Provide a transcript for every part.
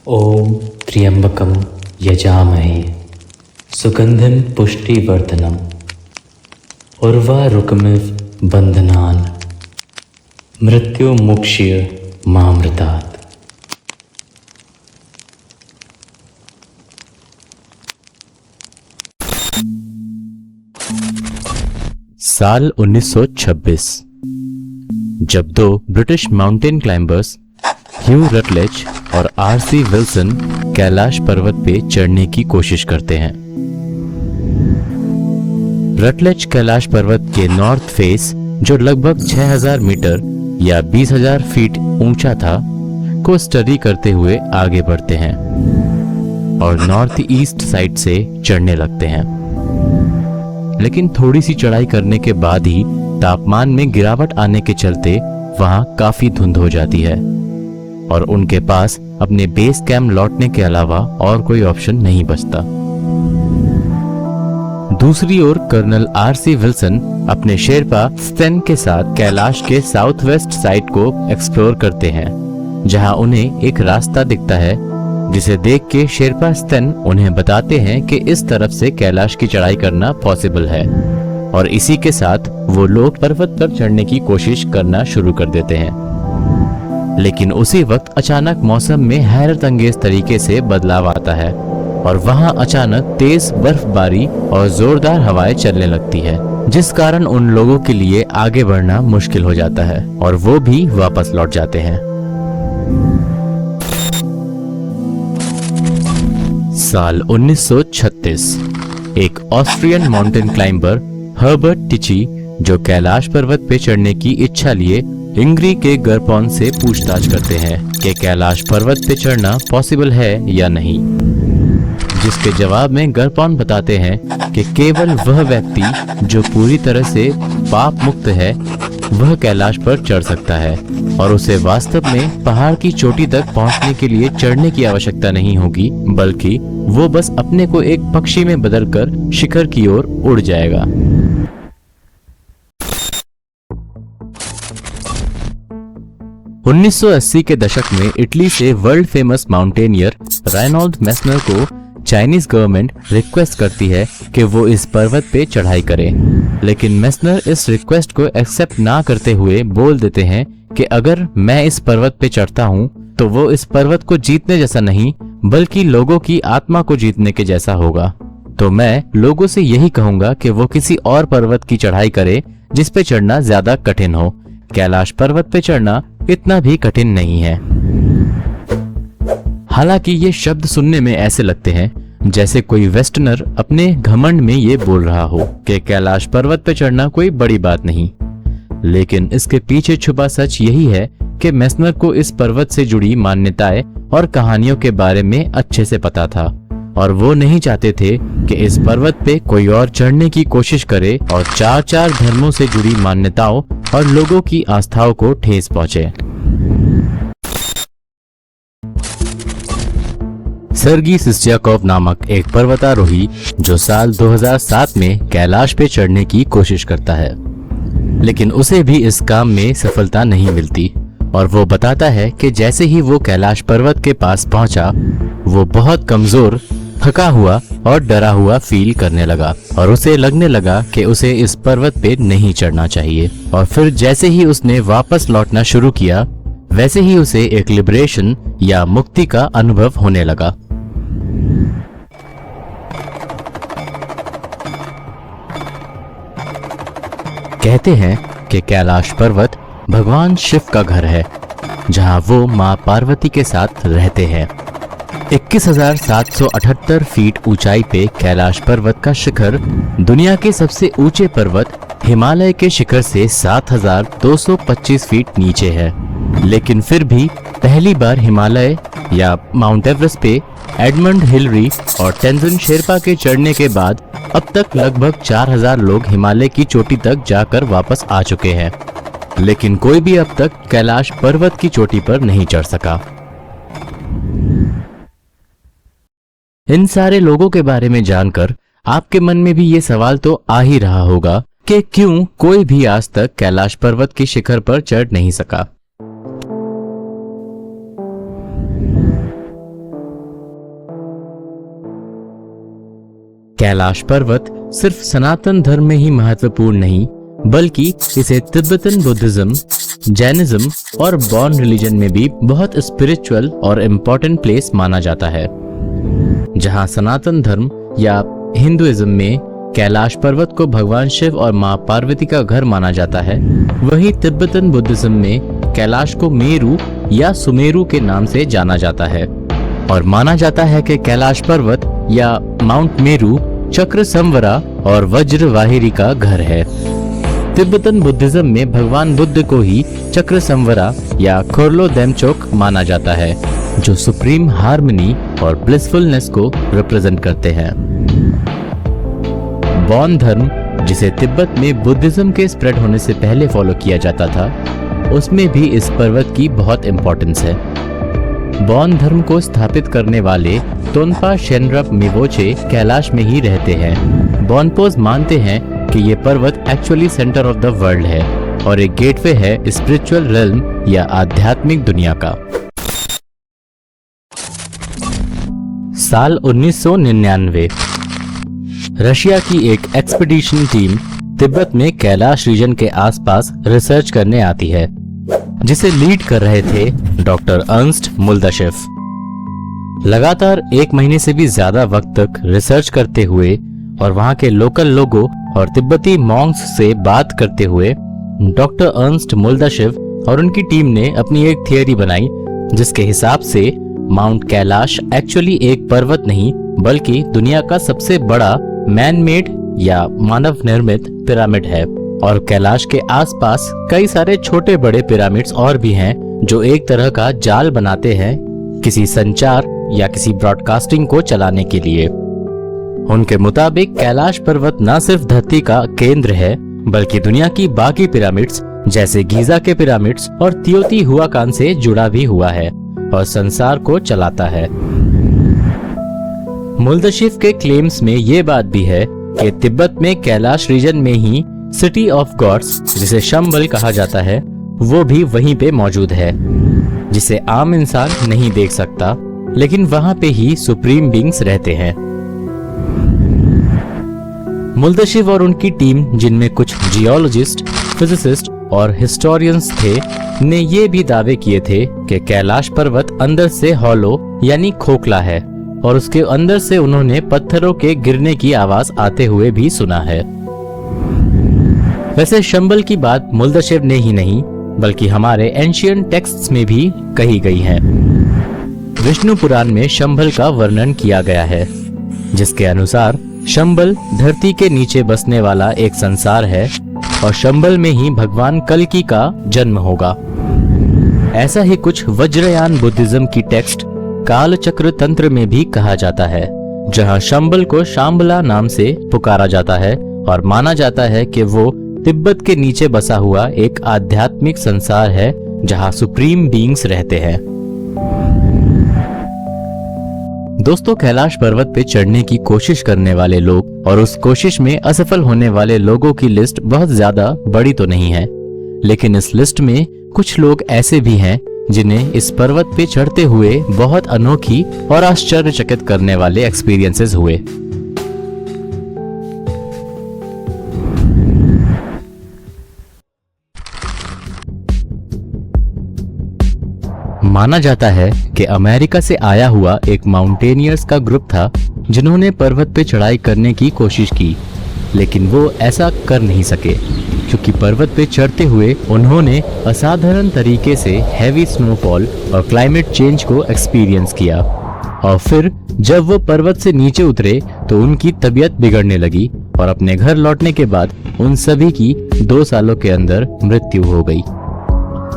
ओम त्र्यंबकं यजामहे सुगंधिं पुष्टिवर्धनम् उर्वारुकमिव बन्धनान् मृत्युमुक्षीय मामृतात्। साल 1926 जब दो ब्रिटिश माउंटेन क्लाइंबर्स ह्यू रटलेज और आर.सी. विल्सन कैलाश पर्वत पे चढ़ने की कोशिश करते हैं। रटलेज कैलाश पर्वत के नॉर्थ फेस, जो लगभग 6000 मीटर या 20,000 फीट ऊंचा था, को स्टडी करते हुए आगे बढ़ते हैं और नॉर्थ ईस्ट साइड से चढ़ने लगते हैं। लेकिन थोड़ी सी चढ़ाई करने के बाद ही तापमान में गिरावट आने के चलते वहां काफी धुंध हो जाती है और उनके पास अपने बेस कैंप लौटने के अलावा और कोई ऑप्शन नहीं बचता। दूसरी ओर कर्नल आर.सी. विल्सन अपने शेरपा स्टेन के साथ कैलाश के साउथ वेस्ट साइड को एक्सप्लोर करते हैं, जहां उन्हें एक रास्ता दिखता है, जिसे देख के शेरपा स्टेन उन्हें बताते हैं कि इस तरफ से कैलाश की चढ़ाई करना पॉसिबल है, और इसी के साथ वो लोग पर्वत पर चढ़ने की कोशिश करना शुरू कर देते हैं। लेकिन उसी वक्त अचानक मौसम में हैरत अंगेज तरीके से बदलाव आता है और वहां अचानक तेज बर्फबारी और जोरदार हवाएं चलने लगती है, जिस कारण उन लोगों के लिए आगे बढ़ना मुश्किल हो जाता है और वो भी वापस लौट जाते हैं। साल 1936 एक ऑस्ट्रियन माउंटेन क्लाइंबर हर्बर्ट टिची, जो कैलाश पर्वत पे चढ़ने की इच्छा लिए इंग्री के गरपॉन से पूछताछ करते हैं कि कैलाश पर्वत पे चढ़ना पॉसिबल है या नहीं, जिसके जवाब में गरपॉन बताते हैं कि केवल वह व्यक्ति जो पूरी तरह से पाप मुक्त है वह कैलाश पर चढ़ सकता है और उसे वास्तव में पहाड़ की चोटी तक पहुंचने के लिए चढ़ने की आवश्यकता नहीं होगी, बल्कि वो बस अपने को एक पक्षी में बदलकर शिखर की ओर उड़ जाएगा। उन्नीस 1980 के दशक में इटली से world famous mountaineer Reinhold Messner को चाइनीज गवर्नमेंट रिक्वेस्ट करती है कि वो इस पर्वत पे चढ़ाई करे, लेकिन मेस्नर इस रिक्वेस्ट को एक्सेप्ट ना करते हुए बोल देते हैं कि अगर मैं इस पर्वत पे चढ़ता हूँ तो वो इस पर्वत को जीतने जैसा नहीं, बल्कि लोगों की आत्मा को जीतने के जैसा होगा। तो मैं लोगों से यही कहूंगा कि वो किसी और पर्वत की चढ़ाई करे जिस पे चढ़ना ज्यादा कठिन हो। कैलाश पर्वत पे चढ़ना इतना भी कठिन नहीं है। हालांकि ये शब्द सुनने में ऐसे लगते हैं जैसे कोई वेस्टर्नर अपने घमंड में ये बोल रहा हो कि कैलाश पर्वत पे चढ़ना कोई बड़ी बात नहीं, लेकिन इसके पीछे छुपा सच यही है कि मेस्नर को इस पर्वत से जुड़ी मान्यताएं और कहानियों के बारे में अच्छे से पता था और वो नहीं चाहते थे कि इस पर्वत पे कोई और चढ़ने की कोशिश करे और चार धर्मों से जुड़ी मान्यताओं और लोगों की आस्थाओं को ठेस पहुंचे। सर्गी सिस्याकोव नामक एक पर्वतारोही जो साल 2007 में कैलाश पे चढ़ने की कोशिश करता है, लेकिन उसे भी इस काम में सफलता नहीं मिलती और वो बताता है कि जैसे ही वो कैलाश पर्वत के पास पहुंचा, वो बहुत कमजोर, थका हुआ और डरा हुआ फील करने लगा और उसे लगने लगा कि उसे इस पर्वत पे नहीं चढ़ना चाहिए। और फिर जैसे ही उसने वापस लौटना शुरू किया, वैसे ही उसे एक लिबरेशन या मुक्ति का अनुभव होने लगा। कहते हैं कि कैलाश पर्वत भगवान शिव का घर है, जहां वो मां पार्वती के साथ रहते हैं। 21,778 फीट ऊंचाई पे कैलाश पर्वत का शिखर दुनिया के सबसे ऊंचे पर्वत हिमालय के शिखर से 7,225 फीट नीचे है, लेकिन फिर भी पहली बार हिमालय या माउंट एवरेस्ट पे एडमंड हिलरी और टेंजिन शेरपा के चढ़ने के बाद अब तक लगभग 4,000 लोग हिमालय की चोटी तक जाकर वापस आ चुके हैं, लेकिन कोई भी अब तक कैलाश पर्वत की चोटी पर नहीं चढ़ सका। इन सारे लोगों के बारे में जानकर आपके मन में भी ये सवाल तो आ ही रहा होगा कि क्यों कोई भी आज तक कैलाश पर्वत के शिखर पर चढ़ नहीं सका। कैलाश पर्वत सिर्फ सनातन धर्म में ही महत्वपूर्ण नहीं, बल्कि इसे तिब्बतन बुद्धिज्म, जैनिज्म और बॉन रिलीजन में भी बहुत स्पिरिचुअल और इम्पोर्टेंट प्लेस माना जाता है। जहां सनातन धर्म या हिंदुइज्म में कैलाश पर्वत को भगवान शिव और मां पार्वती का घर माना जाता है, वहीं तिब्बतन बुद्धिज्म में कैलाश को मेरु या सुमेरु के नाम से जाना जाता है और माना जाता है कि कैलाश पर्वत या माउंट मेरु चक्र संवरा और वज्र वाहिनी का घर है। तिब्बतन बुद्धिज्म में भगवान बुद्ध को ही चक्र संवरा या खोरलो देमचोक माना जाता है, जो सुप्रीम हार्मनी और ब्लिसफुलनेस को रिप्रेजेंट करते हैं। बौद्ध धर्म, जिसे तिब्बत में बुद्धिज्म के स्प्रेड होने से पहले फॉलो किया जाता था, उसमें भी इस पर्वत की बहुत इंपॉर्टेंस है। बौद्ध धर्म को स्थापित करने वाले तोन्पा शेनरप मिवोचे कैलाश में ही रहते हैं। बॉनपोज मानते हैं कि ये पर्वत actually centre of the world है और एक गेटवे है स्पिरिचुअल रेल्म या आध्यात्मिक दुनिया का। साल 1999 रशिया की एक एक्सपीडिशन टीम तिब्बत में कैलाश रीजन के आसपास रिसर्च करने आती है, जिसे लीड कर रहे थे डॉक्टर अर्न्स्ट मुल्दाशेव। लगातार 1 महीने से भी ज्यादा वक्त तक रिसर्च करते हुए और वहां के लोकल लोगों और तिब्बती मॉन्क्स से बात करते हुए डॉक्टर अर्न्स्ट मुल्दाशेव और उनकी टीम ने अपनी एक थियरी बनाई, जिसके हिसाब से माउंट कैलाश एक्चुअली एक पर्वत नहीं बल्कि दुनिया का सबसे बड़ा मैन मेड या मानव निर्मित पिरामिड है और कैलाश के आसपास कई सारे छोटे बड़े पिरामिड्स और भी हैं जो एक तरह का जाल बनाते हैं किसी संचार या किसी ब्रॉडकास्टिंग को चलाने के लिए। उनके मुताबिक कैलाश पर्वत न सिर्फ धरती का केंद्र है बल्कि दुनिया की बाकी पिरामिड्स जैसे गीजा के पिरामिड्स और तियोतिहुआकान से जुड़ा भी हुआ है और संसार को चलाता है। मुल्दाशेव के क्लेम्स में ये बात भी है कि तिब्बत में कैलाश रीजन में ही सिटी ऑफ गॉड्स, जिसे शंबल कहा जाता है, वो भी वहीं पे मौजूद है, जिसे आम इंसान नहीं देख सकता, लेकिन वहां पे ही सुप्रीम बीइंग्स रहते हैं। मुल्दाशेव और उनकी टीम, जिनमें कुछ जियोलॉजिस्ट, फिजिसिस्ट और हिस्टोरियंस थे, ने ये भी दावे किए थे कि कैलाश पर्वत अंदर से हॉलो यानी खोखला है और उसके अंदर से उन्होंने पत्थरों के गिरने की आवाज आते हुए भी सुना है। वैसे शंबल की बात मुल्दाशेव ने ही नहीं बल्कि हमारे एंशियंट टेक्स्ट्स में भी कही गई है। विष्णु पुराण में शंबल का वर्णन किया गया है, जिसके अनुसार शंबल धरती के नीचे बसने वाला एक संसार है और शंबल में ही भगवान कल्कि का जन्म होगा। ऐसा ही कुछ वज्रयान बुद्धिज्म की टेक्स्ट काल चक्र तंत्र में भी कहा जाता है, जहां शंबल को शाम्बला नाम से पुकारा जाता है और माना जाता है कि वो तिब्बत के नीचे बसा हुआ एक आध्यात्मिक संसार है जहां सुप्रीम बीइंग्स रहते हैं। दोस्तों, कैलाश पर्वत पे चढ़ने की कोशिश करने वाले लोग और उस कोशिश में असफल होने वाले लोगों की लिस्ट बहुत ज्यादा बड़ी तो नहीं है, लेकिन इस लिस्ट में कुछ लोग ऐसे भी हैं जिन्हें इस पर्वत पे चढ़ते हुए बहुत अनोखी और आश्चर्यचकित करने वाले एक्सपीरियंसेस हुए। माना जाता है कि अमेरिका से आया हुआ एक माउंटेनियर्स का ग्रुप था जिन्होंने पर्वत पे चढ़ाई करने की कोशिश की, लेकिन वो ऐसा कर नहीं सके क्योंकि पर्वत पे चढ़ते हुए उन्होंने असाधारण तरीके से हैवी स्नोफॉल और क्लाइमेट चेंज को एक्सपीरियंस किया और फिर जब वो पर्वत से नीचे उतरे तो उनकी तबीयत बिगड़ने लगी और अपने घर लौटने के बाद उन सभी की 2 सालों के अंदर मृत्यु हो गई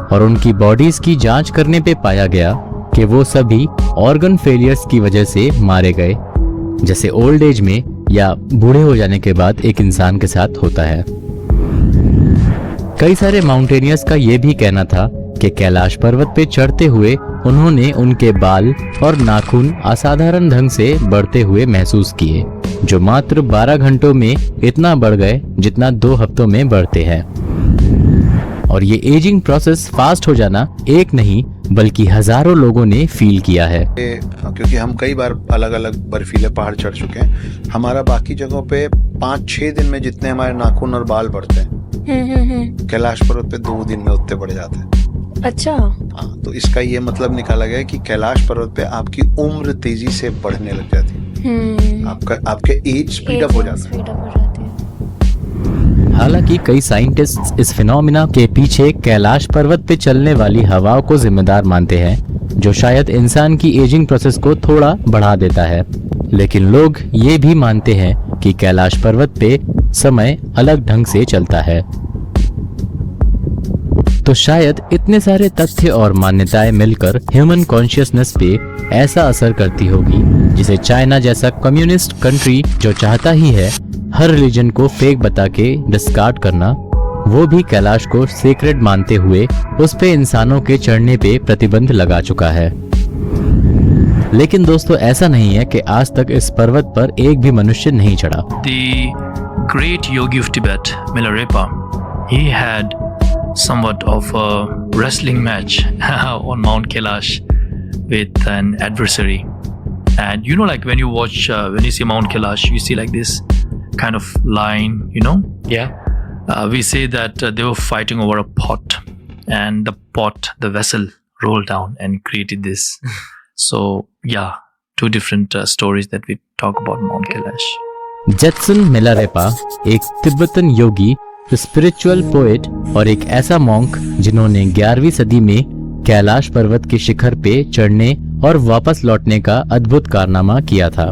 और उनकी बॉडीज की जांच करने पे पाया गया कि वो सभी ऑर्गन फेलियर्स की वजह से मारे गए, जैसे ओल्ड एज में या बूढ़े हो जाने के बाद एक इंसान के साथ होता है। कई सारे माउंटेनियर्स का ये भी कहना था कि कैलाश पर्वत पे चढ़ते हुए उन्होंने उनके बाल और नाखून असाधारण ढंग से बढ़ते हुए महसूस किए, जो मात्र 12 घंटों में इतना बढ़ गए जितना 2 हफ्तों में बढ़ते हैं। और ये एजिंग प्रोसेस फास्ट हो जाना 1 नहीं बल्कि हजारों लोगों ने फील किया है। क्योंकि हम कई बार अलग अलग बर्फीले पहाड़ चढ़ चुके हैं, हमारा बाकी जगहों पे 5-6 दिन में जितने हमारे नाखून और बाल बढ़ते हैं, कैलाश पर्वत पे 2 दिन में उतने बढ़ जाते हैं। अच्छा। हाँ, तो इसका ये मतलब निकाला गया कि कैलाश पर्वत पे आपकी उम्र तेजी से बढ़ने लग जाती है, आपके एज स्पीड अप हो जाता है। हालांकि कई साइंटिस्ट इस फिनोमिना के पीछे कैलाश पर्वत पे चलने वाली हवाओं को जिम्मेदार मानते हैं, जो शायद इंसान की एजिंग प्रोसेस को थोड़ा बढ़ा देता है। लेकिन लोग ये भी मानते हैं कि कैलाश पर्वत पे समय अलग ढंग से चलता है। तो शायद इतने सारे तथ्य और मान्यताएं मिलकर ह्यूमन कॉन्शियसनेस पे ऐसा असर करती होगी, जिसे चाइना जैसा कम्युनिस्ट कंट्री जो चाहता ही है हर रिलीजन को फेक बता के डिस्कार्ड करना, वो भी कैलाश को सेक्रेड मानते हुए उस पे इंसानों के चढ़ने पे प्रतिबंध लगा चुका है। लेकिन दोस्तों, ऐसा नहीं है कि आज तक इस पर्वत पर एक भी मनुष्य नहीं चढ़ा। The great yogi of Tibet, Milarepa, he had somewhat of a wrestling match on Mount Kailash with an adversary. And you know, like when you watch, when you see Mount Kailash, you see like this kind of line, you know? Yeah. We say that they were fighting over a pot, and the pot, the vessel, rolled down and created this. So, yeah, two different stories that we talk about Mount Kailash. जेत्सन Milarepa एक Tibetan योगी, spiritual poet और एक ऐसा monk जिन्होंने 11वीं सदी में कैलाश पर्वत के शिखर पे चढ़ने और वापस लौटने का अद्भुत कारनामा किया था।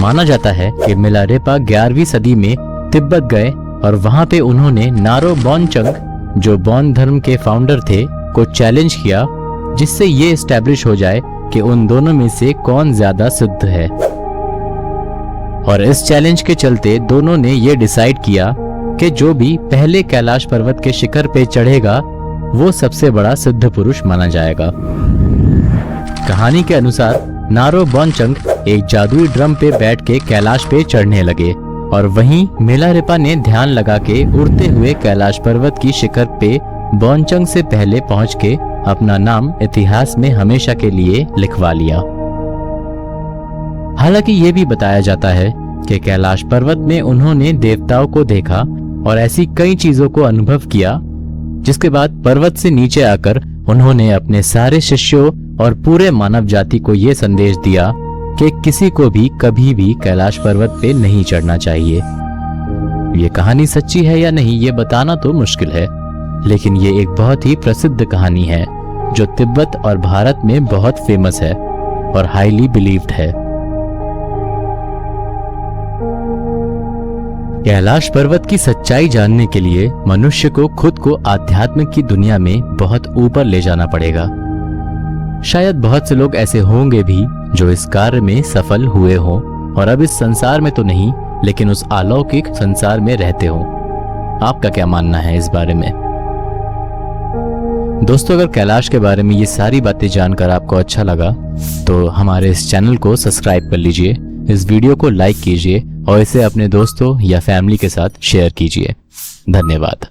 माना जाता है कि मिलारेपा 11वीं सदी में तिब्बत गए और वहां पे उन्होंने नारो बोनचंग, जो बौद्ध धर्म के फाउंडर थे, को चैलेंज किया, जिससे ये एस्टैब्लिश हो जाए कि उन दोनों में से कौन ज्यादा सिद्ध है। और इस चैलेंज के चलते दोनों ने ये डिसाइड किया कि जो भी पहले कैलाश पर्वत के शिखर पे चढ़ेगा वो सबसे बड़ा सिद्ध पुरुष माना जाएगा। कहानी के अनुसार नारो बोनचंग एक जादुई ड्रम पे बैठ के कैलाश पे चढ़ने लगे और वहीं मिलारेपा ने ध्यान लगा के उड़ते हुए कैलाश पर्वत की शिखर पे बोनचंग से पहले पहुंच के अपना नाम इतिहास में हमेशा के लिए लिखवा लिया। हालांकि ये भी बताया जाता है कि कैलाश पर्वत में उन्होंने देवताओं को देखा और ऐसी कई चीजों को अनुभव किया, जिसके बाद पर्वत से नीचे आकर उन्होंने अपने सारे शिष्यों और पूरे मानव जाति को ये संदेश दिया कि किसी को भी कभी भी कैलाश पर्वत पे नहीं चढ़ना चाहिए। ये कहानी सच्ची है या नहीं ये बताना तो मुश्किल है, लेकिन ये एक बहुत ही प्रसिद्ध कहानी है जो तिब्बत और भारत में बहुत फेमस है और हाईली बिलीव्ड है। कैलाश पर्वत की सच्चाई जानने के लिए मनुष्य को खुद को आध्यात्म की दुनिया में बहुत ऊपर ले जाना पड़ेगा। शायद बहुत से लोग ऐसे होंगे भी जो इस कार्य में सफल हुए हों और अब इस संसार में तो नहीं, लेकिन उस अलौकिक संसार में रहते हों। आपका क्या मानना है इस बारे में? दोस्तों, अगर कैलाश के बारे में ये सारी बातें जानकर आपको अच्छा लगा तो हमारे इस चैनल को सब्सक्राइब कर लीजिए, इस वीडियो को लाइक कीजिए और इसे अपने दोस्तों या फैमिली के साथ शेयर कीजिए। धन्यवाद।